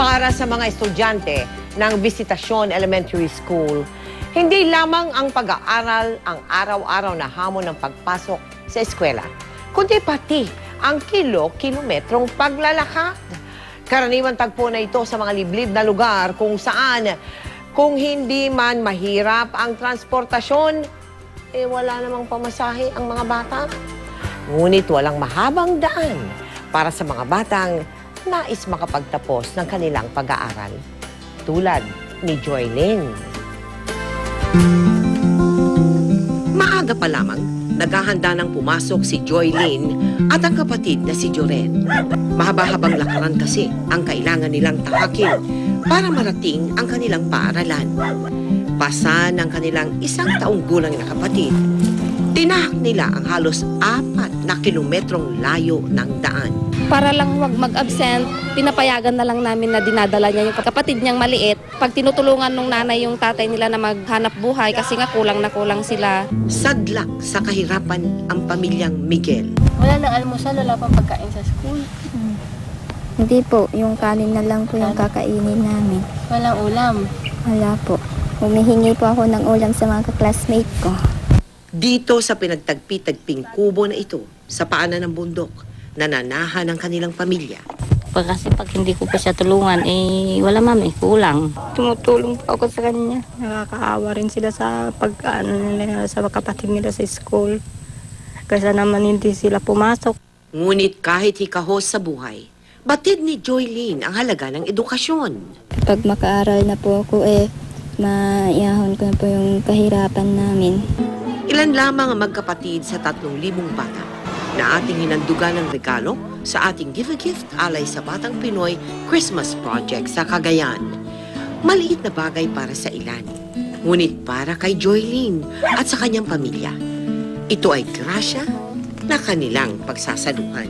Para sa mga estudyante ng Visitasyon Elementary School, hindi lamang ang pag-aaral ang araw-araw na hamon ng pagpasok sa eskwela, kundi pati ang kilometrong paglalakad. Karaniwan tagpo na ito sa mga liblib na lugar kung saan, kung hindi man mahirap ang transportasyon, wala namang pamasahe ang mga bata. Ngunit walang mahabang daan para sa mga batang nais makapagtapos ng kanilang pag-aaral. Tulad ni Joylyn. Maaga pa lamang, naghahanda ng pumasok si Joylyn at ang kapatid na si Joren. Mahaba-habang lakaran kasi ang kailangan nilang tahakin para marating ang kanilang paaralan. Pasa ng kanilang 1 taong gulang na kapatid, tinahak nila ang halos 4 na kilometrong layo ng daan. Para lang wag mag-absent, pinapayagan na lang namin na dinadala niya yung kapatid niyang maliit. Pag tinutulungan nung nanay yung tatay nila na maghanap buhay kasi nga kulang na kulang sila. Sadlak sa kahirapan ang pamilyang Miguel. Wala nang almusal, wala pang pagkain sa school. Hindi po, yung kanin na lang po yung kakainin namin. Walang ulam. Wala po. Humihingi po ako ng ulam sa mga classmate ko. Dito sa pinagtagpi-tagping kubo na ito, sa paanan ng bundok, nananahan ng kanilang pamilya. Kasi pag hindi ko pa siya tulungan, wala mami, kulang. Tumutulong po ako sa kanya. Nakakaawa rin sila sa nila sa kapatid nila sa school. Kasi naman hindi sila pumasok. Ngunit kahit hikahos sa buhay, batid ni Joylyn ang halaga ng edukasyon. Pag makaaral na po ako, maiyahon ko na po yung kahirapan namin. Ilan lamang ang magkapatid sa 3,000 bata na ating hinandugan ng regalo sa ating Give a Gift alay sa Batang Pinoy Christmas Project sa Cagayan. Maliit na bagay para sa ilan, ngunit para kay Joylyn at sa kanyang pamilya. Ito ay grasya na kanilang pagsasaluhan.